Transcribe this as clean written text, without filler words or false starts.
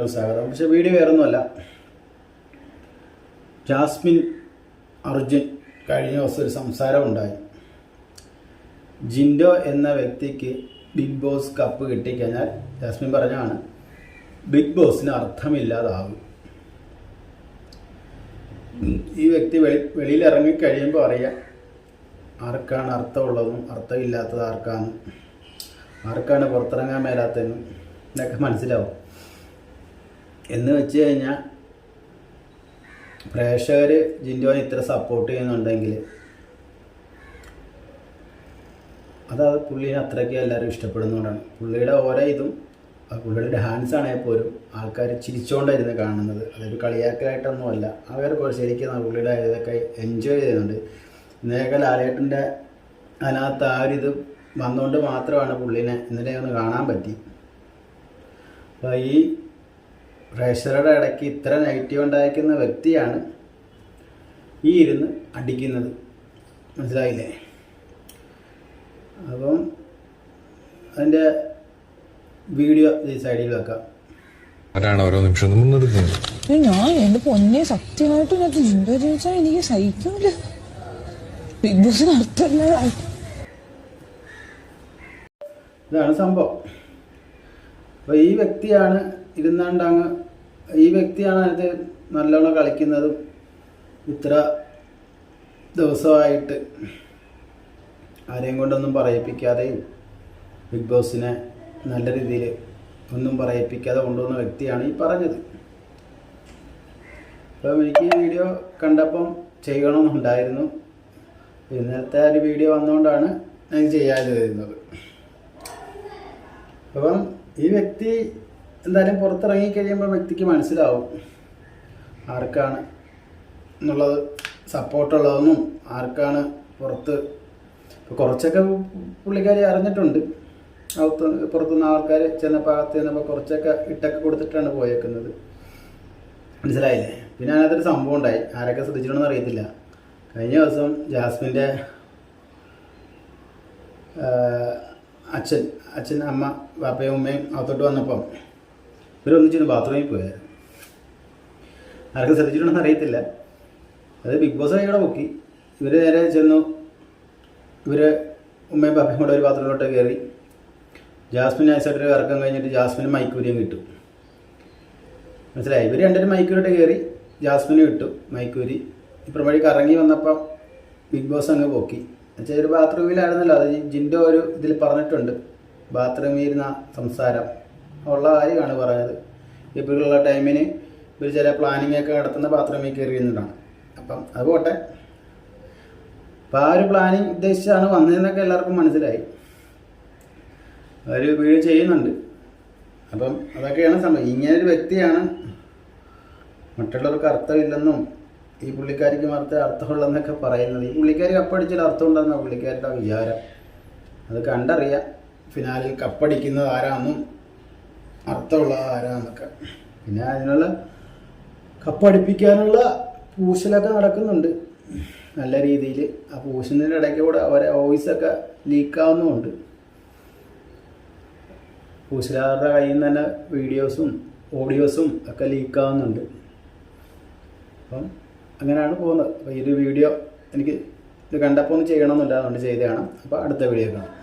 എല്ലാവർക്കും സ്വാഗതം. പക്ഷെ വീഡിയോ വേറൊന്നുമല്ല. ജാസ്മിൻ അർജുൻ കഴിഞ്ഞ ദിവസം ഒരു സംസാരം ഉണ്ടായി. ജിൻഡോ എന്ന വ്യക്തിക്ക് ബിഗ് ബോസ് കപ്പ് കിട്ടിക്കഴിഞ്ഞാൽ ജാസ്മിൻ പറഞ്ഞാണ് ബിഗ് ബോസിന് അർത്ഥമില്ലാതാവും. ഈ വ്യക്തി വെളിയിൽ ഇറങ്ങിക്കഴിയുമ്പോൾ അറിയാം ആർക്കാണ് അർത്ഥമുള്ളതും അർത്ഥമില്ലാത്തത് ആർക്കാണ് പുറത്തിറങ്ങാൻ മേലാത്തതെന്നും ഇതൊക്കെ മനസ്സിലാവും. എന്ന് വെച്ച് കഴിഞ്ഞാൽ പ്രേക്ഷകർ ജിൻഡോനെ ഇത്ര സപ്പോർട്ട് ചെയ്യുന്നുണ്ടെങ്കിൽ അത് പുള്ളീനെ അത്രയ്ക്ക് എല്ലാവരും ഇഷ്ടപ്പെടുന്നതുകൊണ്ടാണ്. പുള്ളിയുടെ ഓരോ ഇതും പുള്ളിയുടെ ഡാൻസ് ആണെങ്കിൽ പോലും ആൾക്കാർ ചിരിച്ചുകൊണ്ടായിരുന്നു കാണുന്നത്. അതൊരു കളിയാക്കലായിട്ടൊന്നുമല്ല. അവർ ശരിക്കും പുള്ളിയുടെ ഇതൊക്കെ എൻജോയ് ചെയ്യുന്നുണ്ട്. ഇന്നലെയൊക്കെ ലാലേട്ടൻ്റെ അതിനകത്ത് ആ ഒരു ഇത് വന്നുകൊണ്ട് മാത്രമാണ് പുള്ളിനെ ഇന്നലെ ഒന്ന് കാണാൻ പറ്റി. അപ്പോൾ ഈ പ്രേക്ഷകരുടെ ഇടയ്ക്ക് ഇത്ര നെഗറ്റീവ് ഉണ്ടായിരിക്കുന്ന വ്യക്തിയാണ് ഈ ഇരുന്ന് അടിക്കുന്നത്. മനസ്സിലായില്ലേ? അപ്പം അതിൻ്റെ വീഡിയോ ഈ സൈഡിൽ വെക്കാം. ഞാൻ എന്റെ പൊന്നെ സത്യമായിട്ടും ജിൻഡോ ചോദിച്ചാൽ എനിക്ക് സഹിക്കൂല. ബിഗ് ബോസിന് അർത്ഥമില്ല. ഇതാണ് സംഭവം. അപ്പോൾ ഈ വ്യക്തിയാണ് ഇരുന്നാണ്ടങ്ങ് ഈ വ്യക്തിയാണ് അത് നല്ലോണം കളിക്കുന്നതും ഇത്ര ദിവസമായിട്ട് ആരെയും കൊണ്ടൊന്നും പറയിപ്പിക്കാതെയും ബിഗ് ബോസിനെ നല്ല രീതിയിൽ ഒന്നും പറയിപ്പിക്കാതെ കൊണ്ടുവന്ന വ്യക്തിയാണ് ഈ പറഞ്ഞത്. അപ്പം എനിക്ക് ഈ വീഡിയോ കണ്ടപ്പം ചെയ്യണമെന്നുണ്ടായിരുന്നു. ഇന്നലത്തെ ഒരു വീഡിയോ വന്നുകൊണ്ടാണ് ഞാൻ ചെയ്യാതെ വരുന്നത്. അപ്പം ഈ വ്യക്തി എന്തായാലും പുറത്തിറങ്ങിക്കഴിയുമ്പോൾ വ്യക്തിക്ക് മനസ്സിലാവും ആർക്കാണ് എന്നുള്ളത് സപ്പോർട്ടുള്ളതെന്നും ആർക്കാണ് പുറത്ത്. ഇപ്പോൾ കുറച്ചൊക്കെ പുള്ളിക്കാരി അറിഞ്ഞിട്ടുണ്ട്. പുറത്തുനിന്ന് ആൾക്കാർ ചെന്നപ്പോൾ അകത്ത് ചെന്നപ്പോൾ കുറച്ചൊക്കെ ഇട്ടൊക്കെ കൊടുത്തിട്ടാണ് പോയേക്കുന്നത്. മനസ്സിലായില്ലേ? പിന്നെ അതിനകത്തൊരു സംഭവം ഉണ്ടായി. ആരൊക്കെ ശ്രദ്ധിച്ചിട്ടുണ്ടെന്ന് അറിയത്തില്ല. കഴിഞ്ഞ ദിവസം ജാസ്മിൻ്റെ അച്ഛൻ അമ്മ പാപ്പയും ഉമ്മയും അകത്തോട്ട് വന്നപ്പം ഇവരൊന്നിച്ചൊന്ന് ബാത്റൂമിൽ പോയായിരുന്നു. ആരൊക്കെ ശ്രദ്ധിച്ചിട്ടുണ്ടെന്ന് അറിയത്തില്ല. അത് ബിഗ് ബോസ് ഇവിടെ പൊക്കി. ഇവർ നേരെ ചെന്നു. ഇവർ ഉമ്മയും പാപ്പയും കൂടെ ഒരു ബാത്റൂമിലോട്ട് കയറി. ജാസ്മിൻ നൈസായിട്ടൊരു ഇറക്കം കഴിഞ്ഞിട്ട് ജാസ്മിന് മൈക്കൂരിയും കിട്ടും. മനസ്സിലായി? ഇവർ രണ്ടുപേരും മൈക്കൂരിട്ട് കയറി. ജാസ്മിന് കിട്ടും മൈക്കൂരി. ഇപ്പം വഴി കറങ്ങി വന്നപ്പം ബിഗ് ബോസ് അങ്ങ് പൊക്കി. എന്നുവെച്ചാൽ ഒരു ബാത്റൂമിലായിരുന്നല്ലോ. അത് ജിൻഡോ ഒരു ഇതിൽ പറഞ്ഞിട്ടുണ്ട്. ബാത്റൂമിൽ ഇരുന്ന സംസാരം ഉള്ള കാര്യമാണ് പറഞ്ഞത്. ഇപ്പോഴുള്ള ടൈമിന് ഇവർ ചില പ്ലാനിങ് ഒക്കെ നടത്തുന്ന ബാത്റൂമിൽ കയറി ഇരുന്നിട്ടാണ്. അപ്പം അത് പോട്ടെ. അപ്പം ആ ഒരു പ്ലാനിങ് ഉദ്ദേശിച്ചാണ് വന്നതെന്നൊക്കെ എല്ലാവർക്കും മനസ്സിലായി. അവർ വീഡിയോ ചെയ്യുന്നുണ്ട്. അപ്പം അതൊക്കെയാണ് സംഭവം. ഇങ്ങനൊരു വ്യക്തിയാണ് മറ്റുള്ളവർക്ക് അർത്ഥമില്ലെന്നും ഈ പുള്ളിക്കാരിക്ക് മാത്രമേ അർത്ഥമുള്ളതെന്നൊക്കെ പറയുന്നത്. ഈ പുള്ളിക്കാരി കപ്പടിച്ചാൽ അർത്ഥം ഉണ്ടെന്നാണ് പുള്ളിക്കാരുടെ വിചാരം. അത് കണ്ടറിയാം ഫിനാലിൽ കപ്പടിക്കുന്നത് ആരാണെന്നും അർത്ഥമുള്ളത് ആരാന്നൊക്കെ. പിന്നെ അതിനുള്ള കപ്പടിപ്പിക്കാനുള്ള പൂശലൊക്കെ നടക്കുന്നുണ്ട് നല്ല രീതിയിൽ. ആ പൂശലിൻ്റെ ഇടയ്ക്ക് കൂടെ അവരെ വോയിസൊക്കെ ലീക്കാവുന്നുമുണ്ട്. പൂശലാറുടെ കയ്യിൽ നിന്ന് തന്നെ വീഡിയോസും ഓഡിയോസും ഒക്കെ ലീക്കാവുന്നുണ്ട്. അപ്പം അങ്ങനെയാണ് പോകുന്നത്. അപ്പോൾ ഈ ഒരു വീഡിയോ എനിക്ക് ഇത് കണ്ടപ്പോൾ ഒന്ന് ചെയ്യണമെന്നുണ്ടാകുന്നുണ്ട്. ചെയ്തതാണ്. അപ്പോൾ അടുത്ത വീഡിയോ കാണാം.